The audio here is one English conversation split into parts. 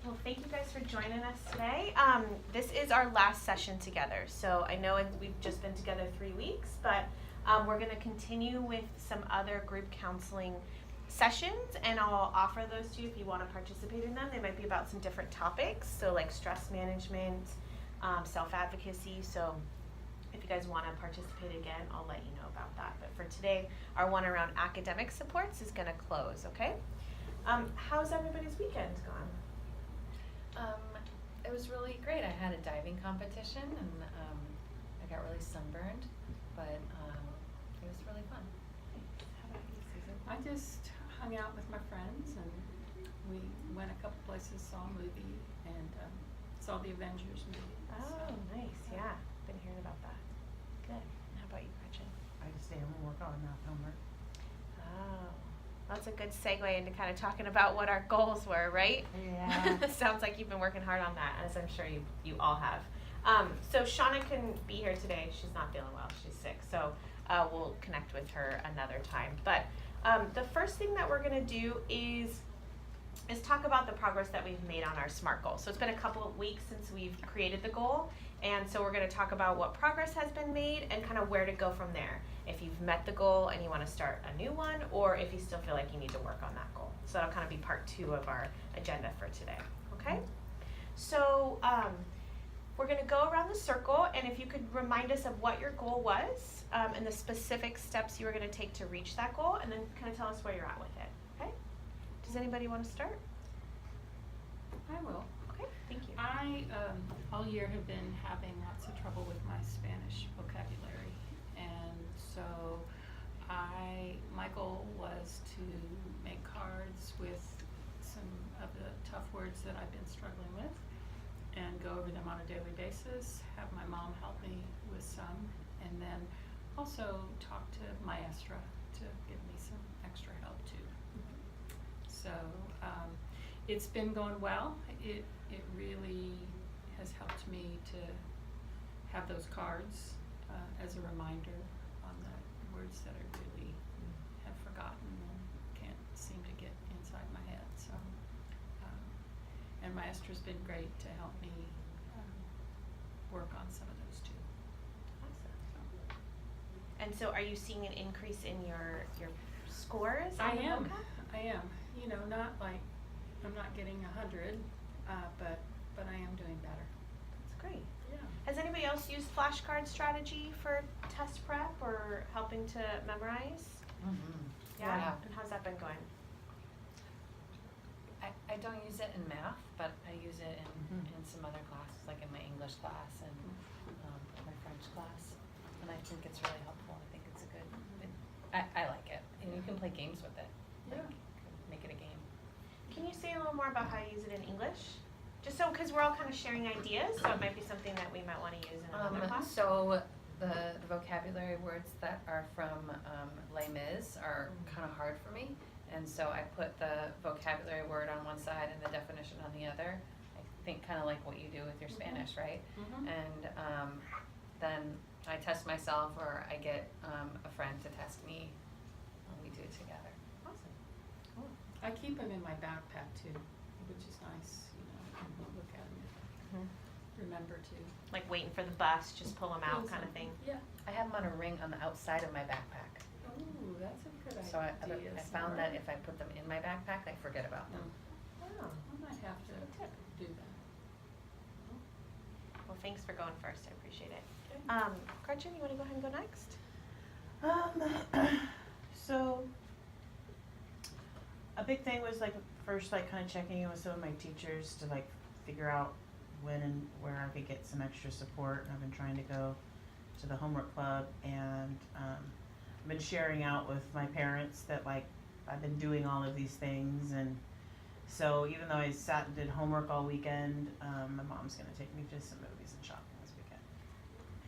Well, thank you guys for joining us today. This is our last session together. So I know we've just been together 3 weeks, but we're going to continue with some other group counseling sessions, and I'll offer those to you if you want to participate in them. They might be about some different topics, so like stress management, self-advocacy. So if you guys want to participate again, I'll let you know about that. But for today, our one around academic supports is going to close, okay? How's everybody's weekend gone? It was really great. I had a diving competition and I got really sunburned, but it was really fun. How about you, Susan? I just hung out with my friends and we went a couple places, saw a movie, and saw the Avengers movie. Oh, nice. Yeah, been hearing about that. Good. How about you, Gretchen? I just stay home and work on math homework. Oh, that's a good segue into kind of talking about what our goals were, right? Yeah. Sounds like you've been working hard on that, as I'm sure you all have. So Shauna couldn't be here today. She's not feeling well. She's sick. So we'll connect with her another time. But the first thing that we're going to do is talk about the progress that we've made on our SMART goal. So it's been a couple of weeks since we've created the goal, and so we're going to talk about what progress has been made and kind of where to go from there. If you've met the goal and you want to start a new one, or if you still feel like you need to work on that goal. So that'll kind of be part 2 of our agenda for today, okay? So we're going to go around the circle, and if you could remind us of what your goal was and the specific steps you were going to take to reach that goal, and then kind of tell us where you're at with it, okay? Does anybody want to start? I will. Okay, thank you. I all year have been having lots of trouble with my Spanish vocabulary, and so my goal was to make cards with some of the tough words that I've been struggling with and go over them on a daily basis, have my mom help me with some, and then also talk to Maestra to give me some extra help too. So it's been going well. It really has helped me to have those cards as a reminder on the words that I really have forgotten and can't seem to get inside my head. So, and Maestra's been great to help me work on some of those too. Awesome. And so are you seeing an increase in your scores? I on the am. vocab? I am. You know, not like I'm not getting 100, but I am doing better. That's great. Yeah. Has anybody else used flashcard strategy for test prep or helping to memorize? Mm-hmm. Yeah. And how's that been going? I don't use it in math, but I use it Mhm. in some other classes, like in my English class and my French class, and I think it's really helpful. I think it's a good. I like it, and you can play games with it. Yeah. Make it a game. Can you say a little more about how you use it in English? Just so, because we're all kind of sharing ideas, so it might be something that we might want to use in another class. So the vocabulary words that are from Les Mis are kind of hard for me, and so I put the vocabulary word on one side and the definition on the other. I think kind of like what you do with your Spanish, right? Mm-hmm. And then I test myself, or I get a friend to test me, and we do it together. Awesome. Cool. I keep them in my backpack too, which is nice. You know, I can look at them. Remember to. Like waiting for the bus, just pull them out kind of thing. Yeah. I have them on a ring on the outside of my backpack. Oh, that's a good So I idea. found that if I put them in my backpack, I forget about them. Oh. I might have to Tip. do that. Well, thanks for going first. I appreciate it. Okay. Gretchen, you want to go ahead and go next? So a big thing was like first like kind of checking in with some of my teachers to like figure out when and where I could get some extra support. And I've been trying to go to the homework club, and I've been sharing out with my parents that like I've been doing all of these things. And so even though I sat and did homework all weekend, my mom's gonna take me to some movies and shopping this weekend.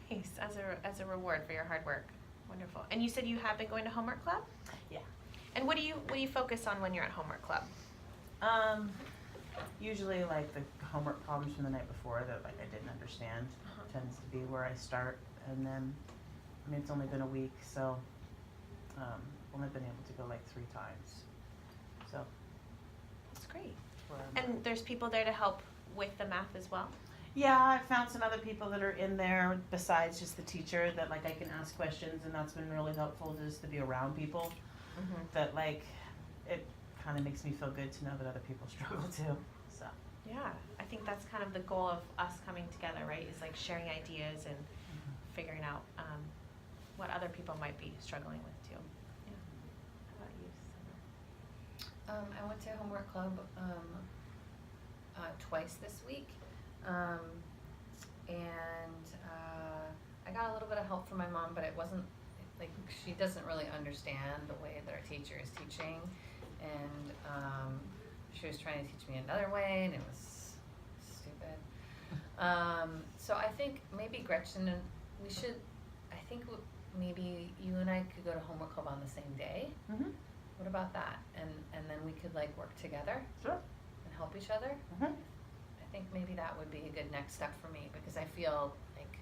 Nice, as a reward for your hard work. Wonderful. And you said you have been going to homework club? Yeah. And what do you focus on when you're at homework club? Usually like the homework problems from the night before that like I didn't understand tends to be where I start, and then I mean it's only been a week, so only been able to go like 3 times. So That's great. where I'm at. And there's people there to help with the math as well? Yeah, I found some other people that are in there besides just the teacher that like I can ask questions, and that's been really helpful just to be around people Mm-hmm. that like it kind of makes me feel good to know that other people struggle too. So Yeah, I think that's kind of the goal of us coming together, right? Is like sharing ideas and figuring out what other people might be struggling with too. Yeah. How about you, Summer? I went to homework club twice this week, and I got a little bit of help from my mom, but it wasn't like she doesn't really understand the way that our teacher is teaching, and she was trying to teach me another way, and it was stupid. So I think maybe Gretchen and we should. I think maybe you and I could go to homework club on the same day. Mhm. What about that? And then we could like work together Sure. and help each other. Mhm. I think maybe that would be a good next step for me because I feel like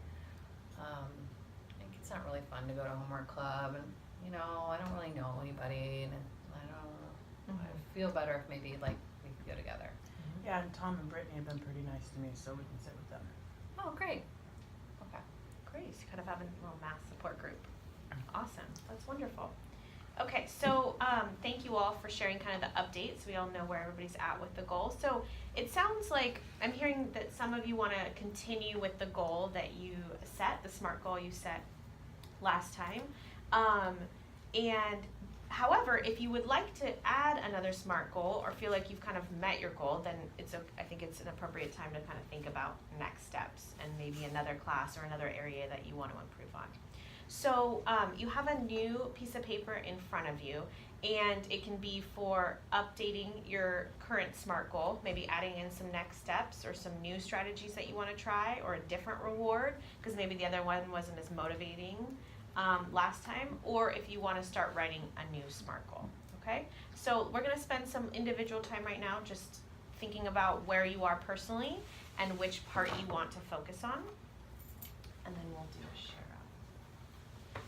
it's not really fun to go to homework club, and I don't really know anybody, and I don't. I feel better if maybe like we could go together. Yeah, and Tom and Brittany have been pretty nice to me, so we can sit with them. Oh, great. Okay. Great, so you kind of have a little math support group. Awesome, that's wonderful. Okay, so thank you all for sharing kind of the updates. We all know where everybody's at with the goal. So it sounds like I'm hearing that some of you want to continue with the goal that you set, the SMART goal you set last time. And however, if you would like to add another SMART goal or feel like you've kind of met your goal, then I think it's an appropriate time to kind of think about next steps and maybe another class or another area that you want to improve on. So you have a new piece of paper in front of you, and it can be for updating your current SMART goal, maybe adding in some next steps or some new strategies that you want to try, or a different reward because maybe the other one wasn't as motivating last time, or if you want to start writing a new SMART goal. Okay, so we're going to spend some individual time right now just thinking about where you are personally and which part you want to focus on, and then we'll do a share out.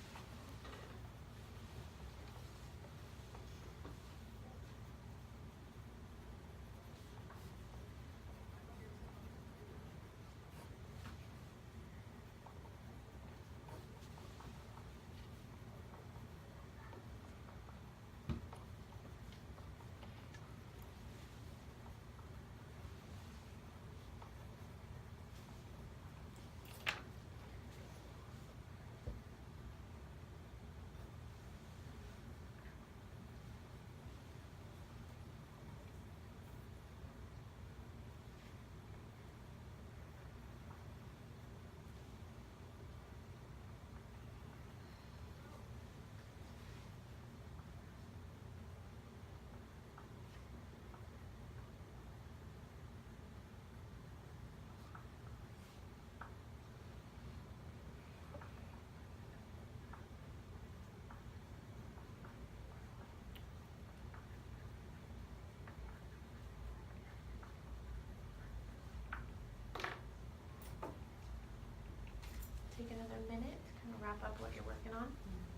Take another minute to kind of wrap up what you're working on.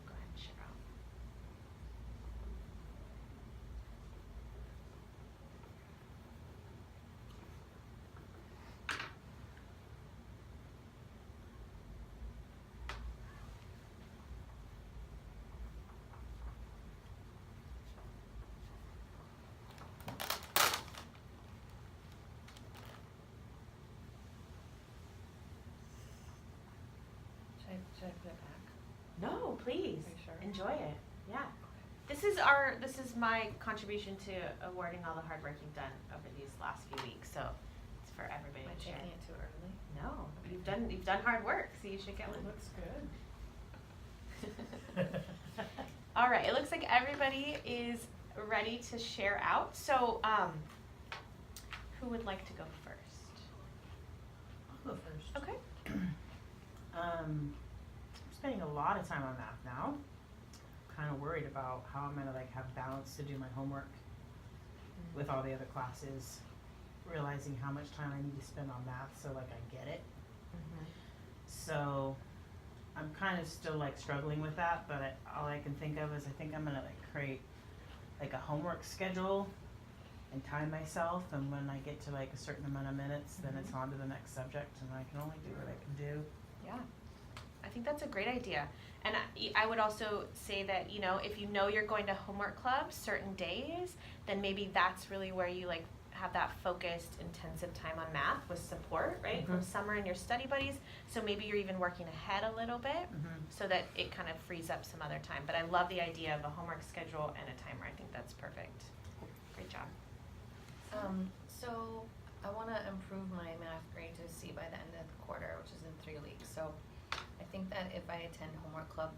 Go ahead and share out. Should I put it back? No, please. Are you sure? Enjoy it. Yeah. This is my contribution to awarding all the hard work you've done over these last few weeks. So it's for everybody Am I to share. taking it too early? No, you've done hard work, so you should get one. looks good. All right, it looks like everybody is ready to share out. So, who would like to go first? I'll go first. Okay. I'm spending a lot of time on math now. Kind of worried about how I'm gonna like have balance to do my homework with all the other classes. Realizing how much time I need to spend on math, so like I get it. So I'm kind of still like struggling with that, but all I can think of is I think I'm gonna like create like a homework schedule and time myself, and when I get to like a certain amount of minutes, then it's Mhm. on to the next subject, and I can only do what I can do. Yeah, I think that's a great idea. And I would also say that, you know, if you know you're going to homework club certain days, then maybe that's really where you like have that focused, intensive time on math with support, right? From Mhm. summer and your study buddies. So maybe you're even working ahead a little bit so that it kind of frees up some other time. But I love the idea of a homework schedule and a timer. I think that's perfect. Great job. So I wanna improve my math grade to C by the end of the quarter, which is in 3 weeks. So I think that if I attend homework club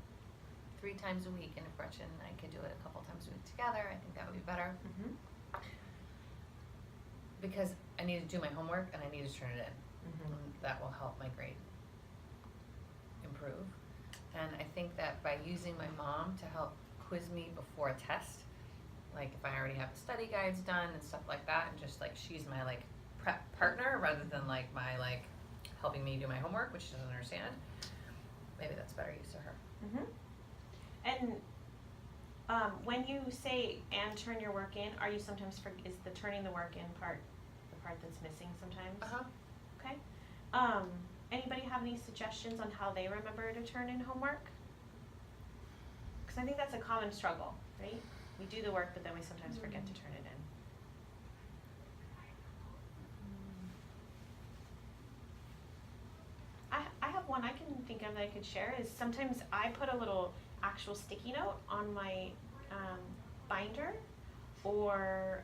3 times a week, and if Gretchen and I could do it a couple times a week together, I think that would be better. Mm-hmm. Because I need to do my homework and I need to turn it in. Mm-hmm. And that will help my grade improve. And I think that by using my mom to help quiz me before a test, like if I already have the study guides done and stuff like that, and just like she's my like prep partner rather than like my like helping me do my homework, which she doesn't understand, maybe that's better use of her. Mm-hmm. And when you say "and turn your work in," are you sometimes is the turning the work in part the part that's missing sometimes? Okay. Anybody have any suggestions on how they remember to turn in homework? Because I think that's a common struggle, right? We do the work, but then we sometimes forget to turn it in. I have one I can think of that I could share is sometimes I put a little actual sticky note on my binder or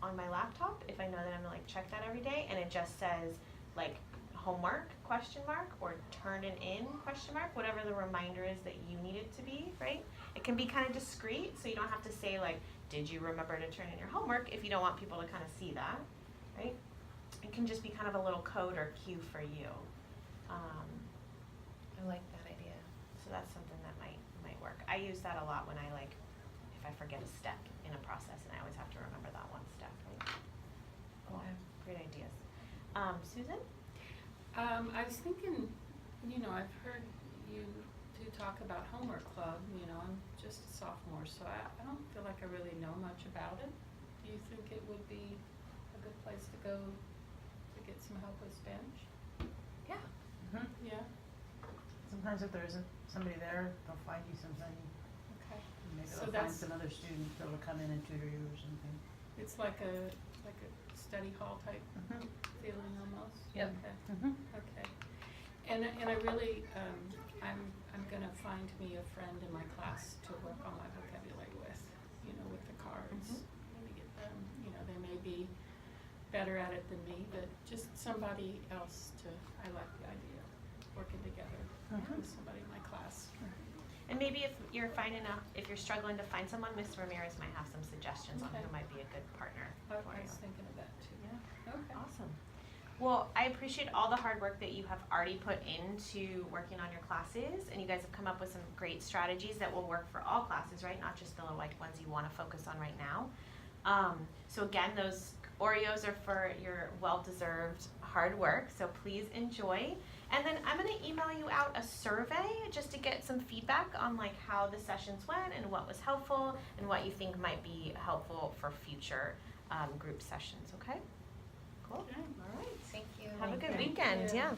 on my laptop if I know that I'm gonna like check that every day, and it just says like homework question mark or turn it in question mark, whatever the reminder is that you need it to be, right? It can be kind of discreet, so you don't have to say like, did you remember to turn in your homework, if you don't want people to kind of see that, right? It can just be kind of a little code or cue for you. I like that idea. So that's something that might work. I use that a lot when I like, if I forget a step in a process, and I always have to remember that one step, right? Cool. Okay. Great ideas. Susan? I was thinking, you know, I've heard you do talk about homework club, you know, I'm just a sophomore, so I don't feel like I really know much about it. Do you think it would be a good place to go to get some help with Spanish? Yeah. Mm-hmm. Yeah, Sometimes if there isn't somebody there, they'll find you something. okay. Maybe So they'll find that's- some other student that'll come in and tutor you or something. It's like a study hall type Mm-hmm. feeling almost? Yep. Okay. Mm-hmm. Okay, and I really, I'm gonna find me a friend in my class to work on my vocabulary with, you know, with the cards. Maybe get them, you know, they may be better at it than me, but just somebody else I like the idea of working together with somebody in my class. And maybe if you're struggling to find someone, Ms. Ramirez might have some suggestions on Okay. who might be a good partner I for you. was thinking of that too. Yeah. Okay. Awesome. Well, I appreciate all the hard work that you have already put into working on your classes, and you guys have come up with some great strategies that will work for all classes, right? Not just the like ones you want to focus on right now. So again, those Oreos are for your well-deserved hard work, so please enjoy. And then I'm gonna email you out a survey just to get some feedback on like how the sessions went and what was helpful and what you think might be helpful for future group sessions, okay? Cool. Okay. All right. Thank you. Have a good Thank weekend, you. yeah.